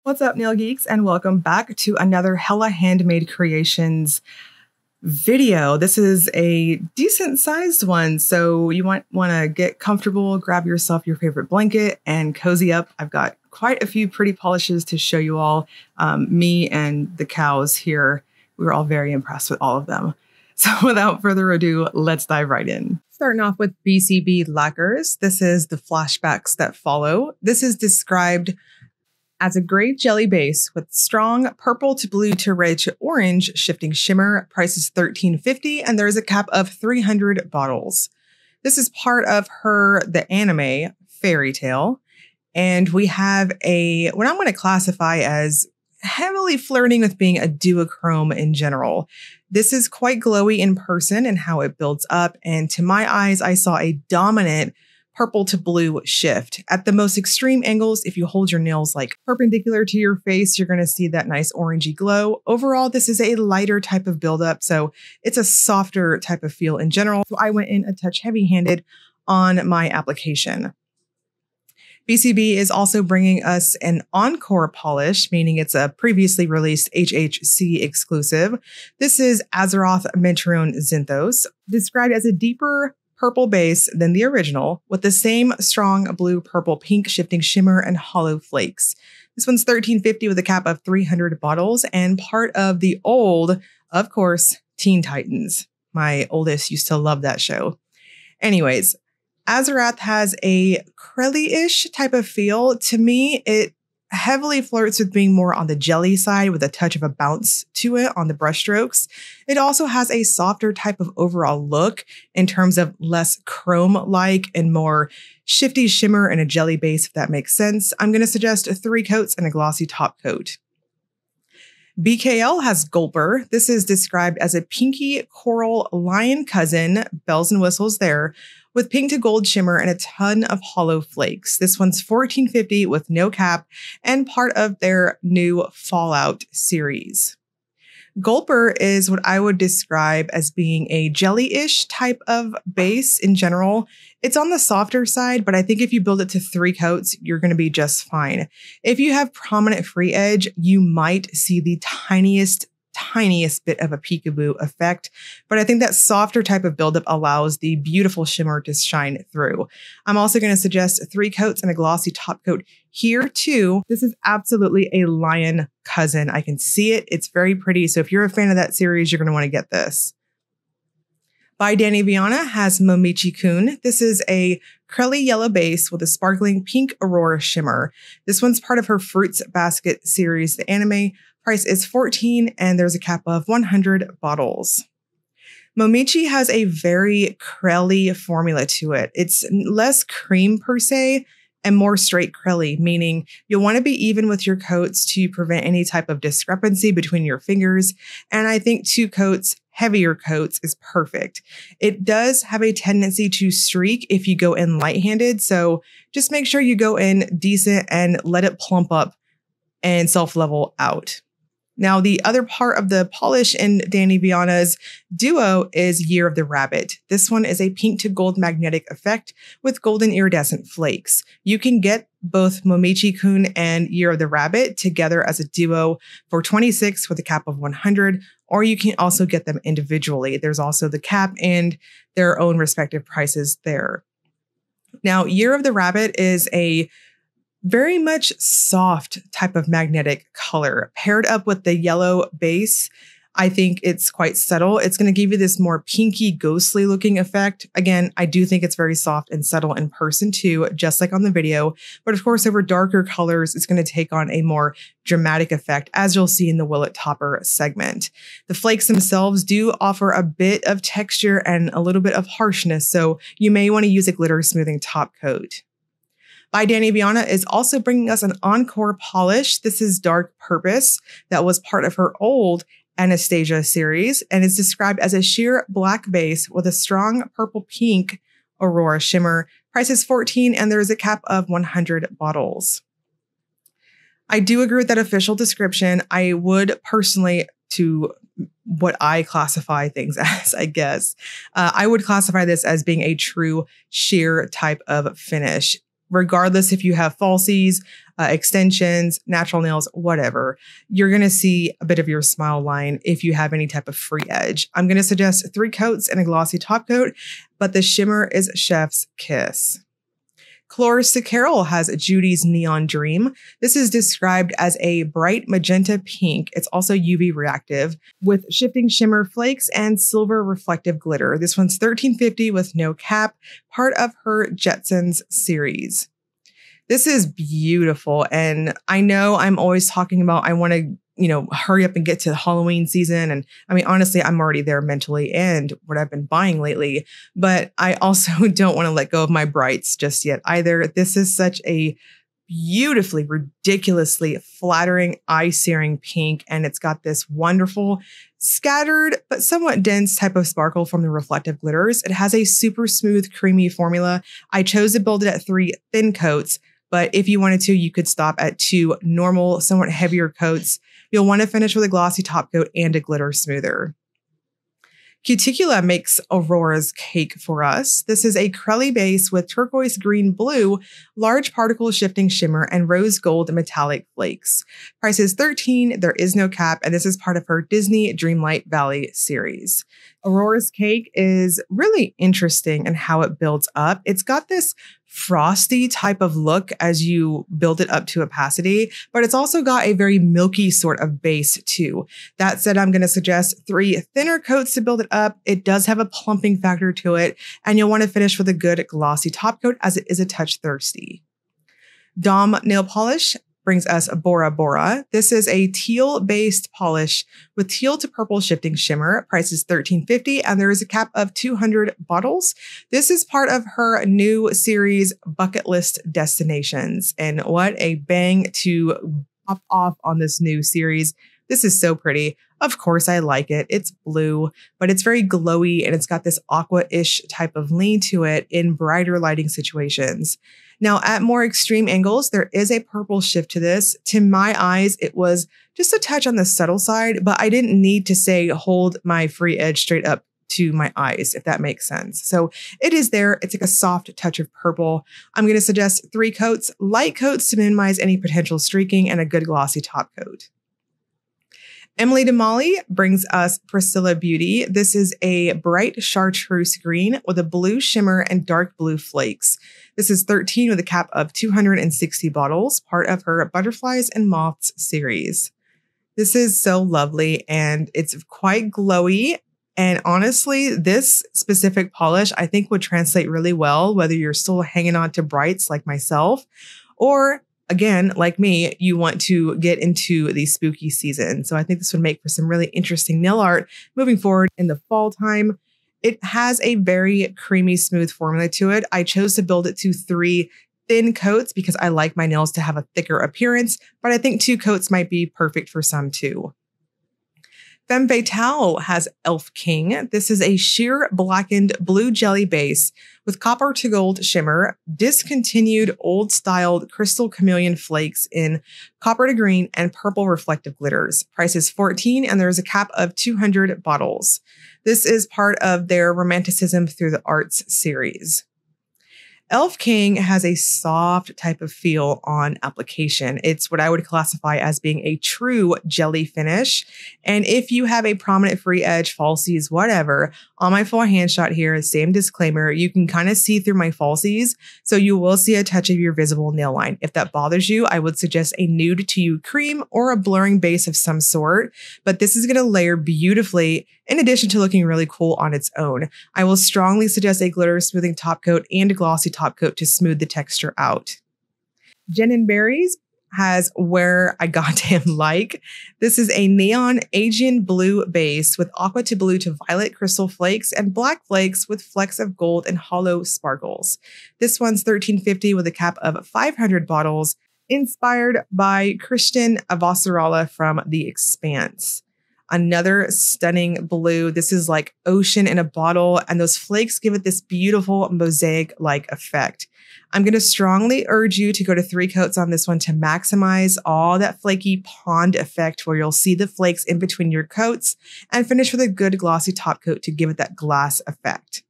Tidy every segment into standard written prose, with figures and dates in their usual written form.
What's up, nail geeks, and welcome back to another Hella Handmade Creations video. This is a decent sized one, so you want to get comfortable, grab yourself your favorite blanket, and cozy up. I've got quite a few pretty polishes to show you all. Me and the cows here, we were all very impressed with all of them. So without further ado, let's dive right in. Starting off with BCB Lacquers. This is the flashbacks that follow. This is described as a gray jelly base with strong purple to blue to red to orange shifting shimmer. Price is $13.50, and there is a cap of 300 bottles. This is part of the anime Fairy Tale, and we have what I'm going to classify as heavily flirting with being a duochrome in general. This is quite glowy in person and how it builds up, and to my eyes, I saw a dominant purple to blue shift. At the most extreme angles, if you hold your nails like perpendicular to your face, you're going to see that nice orangey glow. Overall, this is a lighter type of buildup, so it's a softer type of feel in general. So I went in a touch heavy-handed on my application. BCB is also bringing us an ENCORE polish, meaning it's a previously released HHC exclusive. This is Azarath Metrion Zinthos, described as a deeper purple base than the original, with the same strong blue, purple, pink shifting shimmer and hollow flakes. This one's $13.50 with a cap of 300 bottles and part of the old, of course, Teen Titans. My oldest used to love that show. Anyways, Azarath has a crelly-ish type of feel. To me, it heavily flirts with being more on the jelly side with a touch of a bounce to it on the brushstrokes. It also has a softer type of overall look in terms of less chrome-like and more shifty shimmer and a jelly base, if that makes sense. I'm going to suggest 3 coats and a glossy top coat. BKL has Golper. This is described as a pinky coral lion cousin, bells and whistles there, with pink to gold shimmer and a ton of hollow flakes. This one's $14.50 with no cap and part of their new Fallout series. Golper is what I would describe as being a jelly-ish type of base in general. It's on the softer side, but I think if you build it to 3 coats, you're going to be just fine. If you have prominent free edge, you might see the tiniest bit of a peekaboo effect, but I think that softer type of buildup allows the beautiful shimmer to shine through. I'm also going to suggest 3 coats and a glossy top coat here too. This is absolutely a lion cousin. I can see it. It's very pretty. So if you're a fan of that series, you're going to want to get this. By Dany Vianna has Momichi-Kun. This is a curly yellow base with a sparkling pink Aurora shimmer. This one's part of her Fruits Basket series, the anime. Price is $14, and there's a cap of 100 bottles. Momichi has a very crelly formula to it. It's less cream per se and more straight crelly, meaning you'll want to be even with your coats to prevent any type of discrepancy between your fingers. And I think 2 coats, heavier coats, is perfect. It does have a tendency to streak if you go in light-handed, so just make sure you go in decent and let it plump up and self-level out. Now, the other part of the polish in Dany Vianna's duo is Year of the Rabbit. This one is a pink to gold magnetic effect with golden iridescent flakes. You can get both Momichi-Kun and Year of the Rabbit together as a duo for $26 with a cap of 100, or you can also get them individually. There's also the cap and their own respective prices there. Now, Year of the Rabbit is a very much soft type of magnetic color paired up with the yellow base. I think it's quite subtle. It's going to give you this more pinky, ghostly looking effect. Again, I do think it's very soft and subtle in person too, just like on the video. But of course, over darker colors, it's going to take on a more dramatic effect, as you'll see in the Will It Topper segment. The flakes themselves do offer a bit of texture and a little bit of harshness, so you may want to use a glitter smoothing top coat. By Dany Vianna is also bringing us an ENCORE polish. This is Dark Purpose that was part of her old Anastasia series and is described as a sheer black base with a strong purple pink Aurora shimmer. Price is $14, and there is a cap of 100 bottles. I do agree with that official description. I would personally, to what I classify things as, I guess, I would classify this as being a true sheer type of finish. regardless if you have falsies, extensions, natural nails, whatever, you're going to see a bit of your smile line if you have any type of free edge. I'm going to suggest 3 coats and a glossy top coat, but the shimmer is chef's kiss. Colorist Carol has Judy's Neon Dream. This is described as a bright magenta pink. It's also UV reactive with shifting shimmer flakes and silver reflective glitter. This one's $13.50 with no cap, part of her Jetsons series. This is beautiful. And I know I'm always talking about, I want to, hurry up and get to the Halloween season. And I mean, honestly, I'm already there mentally and what I've been buying lately, but I also don't want to let go of my brights just yet either. This is such a beautifully, ridiculously flattering, eye-searing pink. And it's got this wonderful scattered, but somewhat dense type of sparkle from the reflective glitters. It has a super smooth, creamy formula. I chose to build it at 3 thin coats, but if you wanted to, you could stop at 2 normal, somewhat heavier coats. You'll want to finish with a glossy top coat and a glitter smoother. Cuticula makes Aurora's cake for us. This is a crelly base with turquoise green blue, large particle shifting shimmer, and rose gold metallic flakes. Price is $13, there is no cap, and this is part of her Disney Dreamlight Valley series. Aurora's cake is really interesting in how it builds up. It's got this frosty type of look as you build it up to opacity, but it's also got a very milky sort of base too. That said, I'm going to suggest 3 thinner coats to build it up. It does have a plumping factor to it, and you'll want to finish with a good glossy top coat as it is a touch thirsty. Dom Nail Polish brings us Bora Bora. This is a teal-based polish with teal to purple shifting shimmer. Price is $13.50, and there is a cap of 200 bottles. This is part of her new series, Bucket List Destinations. And what a bang to pop off on this new series. This is so pretty. Of course, I like it. It's blue, but it's very glowy, and it's got this aqua-ish type of lean to it in brighter lighting situations. Now, at more extreme angles, there is a purple shift to this. To my eyes, it was just a touch on the subtle side, but I didn't need to say hold my free edge straight up to my eyes, if that makes sense. So it is there. It's like a soft touch of purple. I'm going to suggest 3 coats, light coats to minimize any potential streaking, and a good glossy top coat. Emily DeMolly brings us Procilla Beauty. This is a bright chartreuse green with a blue shimmer and dark blue flakes. This is $13 with a cap of 260 bottles, part of her Butterflies and Moths series. This is so lovely, and it's quite glowy. And honestly, this specific polish I think would translate really well, whether you're still hanging on to brights like myself, or again, like me, you want to get into the spooky season. So I think this would make for some really interesting nail art moving forward in the fall time. It has a very creamy, smooth formula to it. I chose to build it to 3 thin coats because I like my nails to have a thicker appearance, but I think 2 coats might be perfect for some too. Femme Fatale has Elf King. This is a sheer blackened blue jelly base with copper to gold shimmer, discontinued old styled crystal chameleon flakes in copper to green and purple reflective glitters. Price is $14, and there is a cap of 200 bottles. This is part of their Romanticism Through the Arts series. Elf King has a soft type of feel on application. It's what I would classify as being a true jelly finish. And if you have a prominent free edge, falsies, whatever, on my full hand shot here, same disclaimer, you can kind of see through my falsies. So you will see a touch of your visible nail line. If that bothers you, I would suggest a nude to you cream or a blurring base of some sort. But this is going to layer beautifully in addition to looking really cool on its own. I will strongly suggest a glitter smoothing top coat and a glossy top coat to smooth the texture out. Jen and Berries has Where I Goddamn Like. This is a neon Asian blue base with aqua to blue to violet crystal flakes and black flakes with flecks of gold and hollow sparkles. This one's $13.50 with a cap of 500 bottles, inspired by Christian Avasarala from The Expanse. Another stunning blue. This is like ocean in a bottle, and those flakes give it this beautiful mosaic-like effect. I'm going to strongly urge you to go to 3 coats on this one to maximize all that flaky pond effect where you'll see the flakes in between your coats, and finish with a good glossy top coat to give it that glass effect.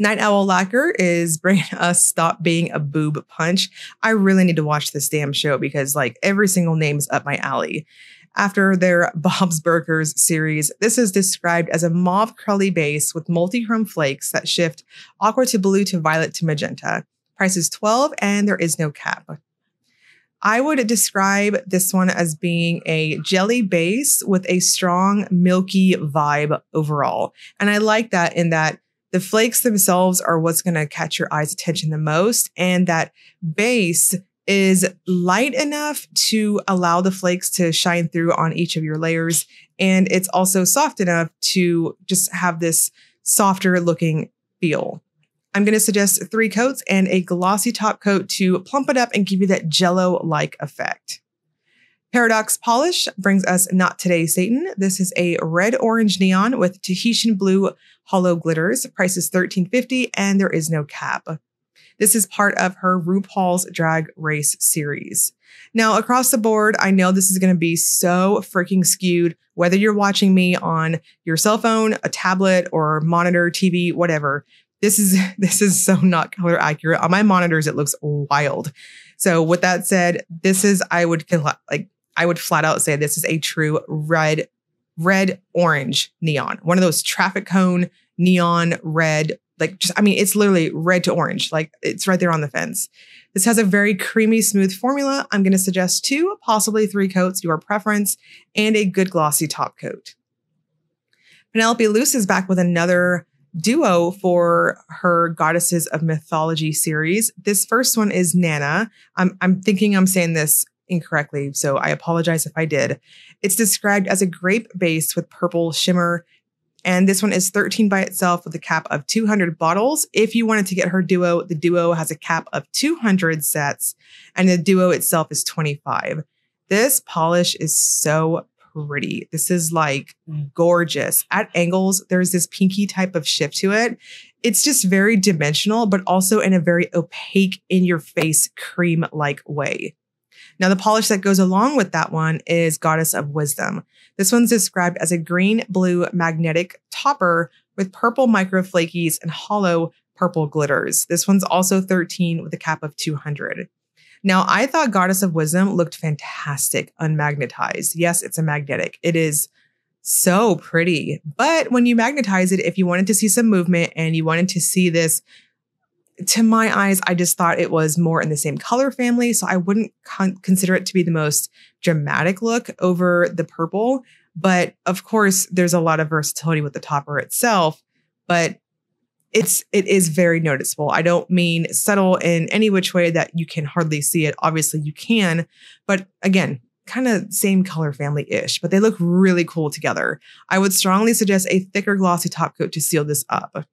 Night Owl Lacquer is bringing us Stop Being a Boob Punch. I really need to watch this damn show because like every single name is up my alley. After their Bob's Burgers series, this is described as a mauve curly base with multi-chrome flakes that shift aqua to blue to violet to magenta. Price is $12 and there is no cap. I would describe this one as being a jelly base with a strong milky vibe overall. And I like that in that the flakes themselves are what's going to catch your eye's attention the most. And that base is light enough to allow the flakes to shine through on each of your layers. And it's also soft enough to just have this softer looking feel. I'm going to suggest 3 coats and a glossy top coat to plump it up and give you that jello-like effect. Paradox Polish brings us Not Today Satan. This is a red-orange neon with Tahitian blue hollow glitters. Price is $13.50 and there is no cap. This is part of her RuPaul's Drag Race series. Now, across the board, I know this is going to be so freaking skewed, whether you're watching me on your cell phone, a tablet, or monitor, TV, whatever. This is so not color accurate. On my monitors, it looks wild. So with that said, I would flat out say this is a true red orange neon. One of those traffic cone neon red, it's literally red to orange. Like it's right there on the fence. This has a very creamy, smooth formula. I'm going to suggest 2, possibly 3 coats, your preference, and a good glossy top coat. Penelope Luz is back with another duo for her Goddesses of Mythology series. This first one is Nana. I'm thinking I'm saying this incorrectly, so I apologize if I did. It's described as a grape base with purple shimmer, and this one is $13 by itself with a cap of 200 bottles. If you wanted to get her duo, the duo has a cap of 200 sets, and the duo itself is $25. This polish is so pretty. This is like gorgeous. At angles, there's this pinky type of shift to it. It's just very dimensional, but also in a very opaque, in-your-face, cream-like way. Now, the polish that goes along with that one is Goddess of Wisdom. This one's described as a green-blue magnetic topper with purple micro flakies and hollow purple glitters. This one's also $13 with a cap of 200. Now, I thought Goddess of Wisdom looked fantastic unmagnetized. Yes, it's a magnetic. It is so pretty. But when you magnetize it, if you wanted to see some movement and you wanted to see this, to my eyes, I just thought it was more in the same color family. So I wouldn't consider it to be the most dramatic look over the purple. But of course, there's a lot of versatility with the topper itself. But it is very noticeable. I don't mean subtle in any which way that you can hardly see it. Obviously you can, but again, kind of same color family-ish, but they look really cool together. I would strongly suggest a thicker glossy top coat to seal this up.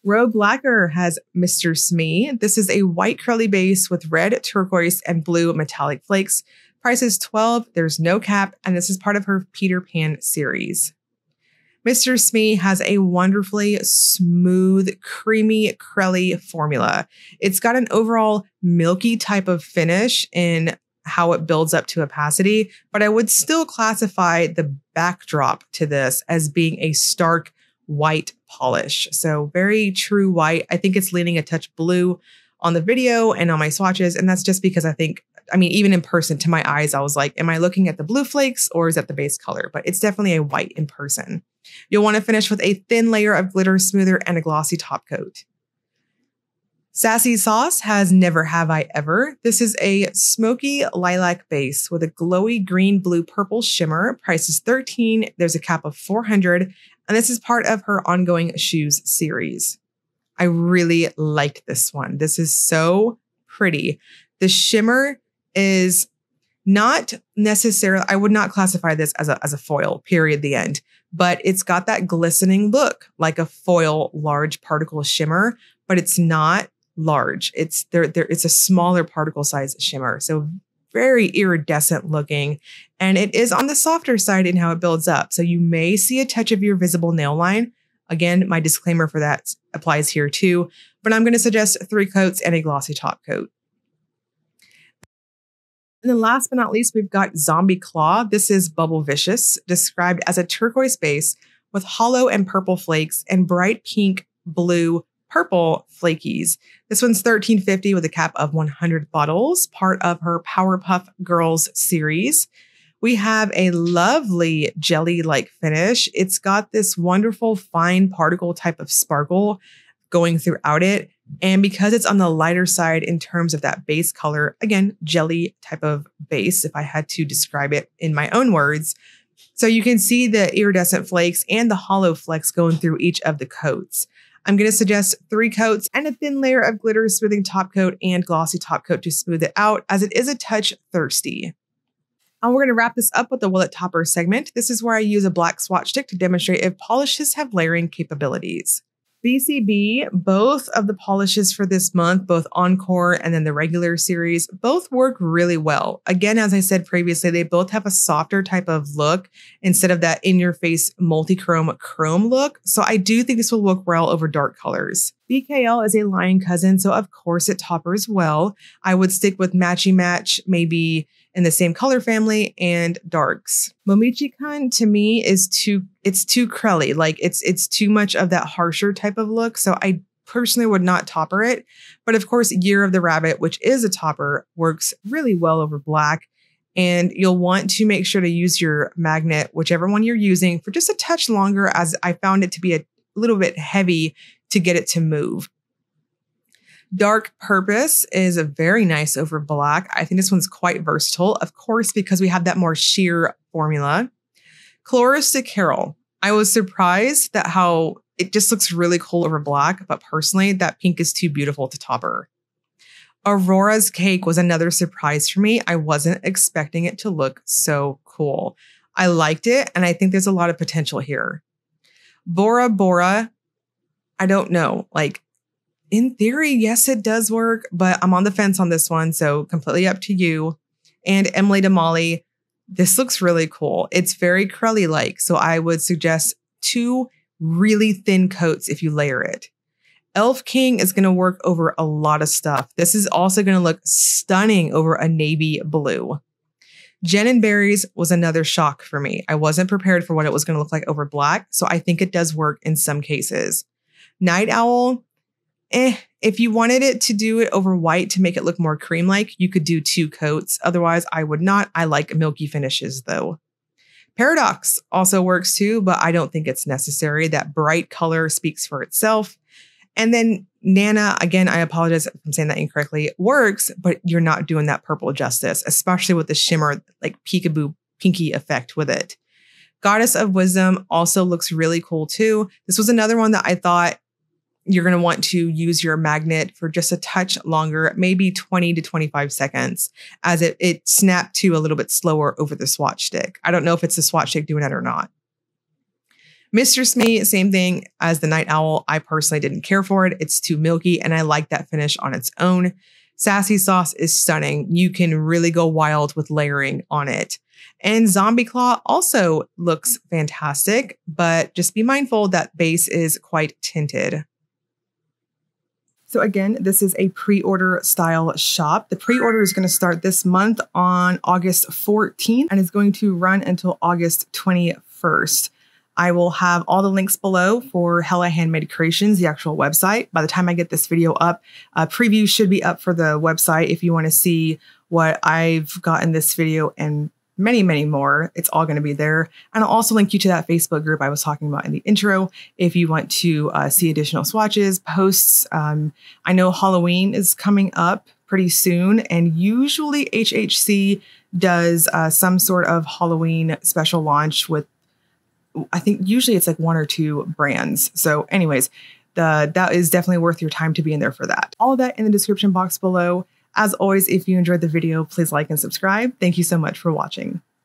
Rogue Lacquer has Mr. Smee. This is a white curly base with red, turquoise, and blue metallic flakes. Price is $12. There's no cap, and this is part of her Peter Pan series. Mr. Smee has a wonderfully smooth, creamy, crelly formula. It's got an overall milky type of finish in how it builds up to opacity, but I would still classify the backdrop to this as being a stark white polish. So very true white. I think it's leaning a touch blue on the video and on my swatches. And that's just because even in person to my eyes, I was like, am I looking at the blue flakes or is that the base color? But it's definitely a white in person. You'll want to finish with a thin layer of glitter smoother and a glossy top coat. Sassy Sauce has Never Have I Ever. This is a smoky lilac base with a glowy green, blue, purple shimmer. Price is $13. There's a cap of 400. And this is part of her ongoing shoes series. I really liked this one. This is so pretty. The shimmer is not necessarily, I would not classify this as a foil, period, the end. But it's got that glistening look like a foil large particle shimmer, but it's not large. It's a smaller particle size shimmer. So very iridescent looking. And it is on the softer side in how it builds up. So you may see a touch of your visible nail line. Again, my disclaimer for that applies here too, but I'm going to suggest 3 coats and a glossy top coat. And then last but not least, we've got Zombie Claw. This is Bubblevicious, described as a turquoise base with hollow and purple flakes and bright pink, blue, purple flakies. This one's $13.50 with a cap of 100 bottles, part of her Powerpuff Girls series. We have a lovely jelly-like finish. It's got this wonderful fine particle type of sparkle going throughout it. And because it's on the lighter side in terms of that base color, again, jelly type of base, if I had to describe it in my own words. So you can see the iridescent flakes and the hollow flecks going through each of the coats. I'm going to suggest 3 coats and a thin layer of glitter smoothing top coat and glossy top coat to smooth it out, as it is a touch thirsty. And we're going to wrap this up with the Will It Topper segment. This is where I use a black swatch stick to demonstrate if polishes have layering capabilities. BCB, both of the polishes for this month, both ENCORE and then the regular series, both work really well. Again, as I said previously, they both have a softer type of look instead of that in-your-face multi-chrome chrome look. So I do think this will work well over dark colors. BKL is a lion cousin, so of course it toppers well. I would stick with Matchy Match, maybe in the same color family, and darks. Momichi-Kun to me is too crelly. Like it's too much of that harsher type of look. So I personally would not topper it. But of course, Year of the Rabbit, which is a topper, works really well over black. And you'll want to make sure to use your magnet, whichever one you're using, for just a touch longer, as I found it to be a little bit heavy to get it to move. Dark Purpose is a very nice over black. I think this one's quite versatile, of course, because we have that more sheer formula. Chloristic Carol. I was surprised that how it just looks really cool over black, but personally, that pink is too beautiful to topper. Aurora's Cake was another surprise for me. I wasn't expecting it to look so cool. I liked it, and I think there's a lot of potential here. Bora Bora, I don't know, like, in theory, yes, it does work, but I'm on the fence on this one, so completely up to you. And Emily de Molly, this looks really cool. It's very crelly-like, so I would suggest 2 really thin coats if you layer it. Elf King is going to work over a lot of stuff. This is also going to look stunning over a navy blue. Jen and Berries was another shock for me. I wasn't prepared for what it was going to look like over black, so I think it does work in some cases. Night Owl, if you wanted it to do it over white to make it look more cream-like, you could do 2 coats. Otherwise, I would not. I like milky finishes, though. Paradox also works too, but I don't think it's necessary. That bright color speaks for itself. And then Nana, again, I apologize if I'm saying that incorrectly, works, but you're not doing that purple justice, especially with the shimmer, like peekaboo pinky effect with it. Goddess of Wisdom also looks really cool too. This was another one that I thought you're going to want to use your magnet for just a touch longer, maybe 20 to 25 seconds, as it snapped to a little bit slower over the swatch stick. I don't know if it's the swatch stick doing it or not. Mr. Smee, same thing as the Night Owl. I personally didn't care for it. It's too milky, and I like that finish on its own. Sassy Sauce is stunning. You can really go wild with layering on it. And Zombie Claw also looks fantastic, but just be mindful that base is quite tinted. So again, this is a pre-order style shop. The pre-order is going to start this month on August 14th and is going to run until August 21st. I will have all the links below for Hella Handmade Creations, the actual website. By the time I get this video up, a preview should be up for the website if you want to see what I've got in this video and many, many more. It's all going to be there. And I'll also link you to that Facebook group I was talking about in the intro if you want to see additional swatches, posts. I know Halloween is coming up pretty soon, and usually HHC does some sort of Halloween special launch with, I think usually it's like 1 or 2 brands. So anyways, that is definitely worth your time to be in there for that. All of that in the description box below. As always, if you enjoyed the video, please like and subscribe. Thank you so much for watching.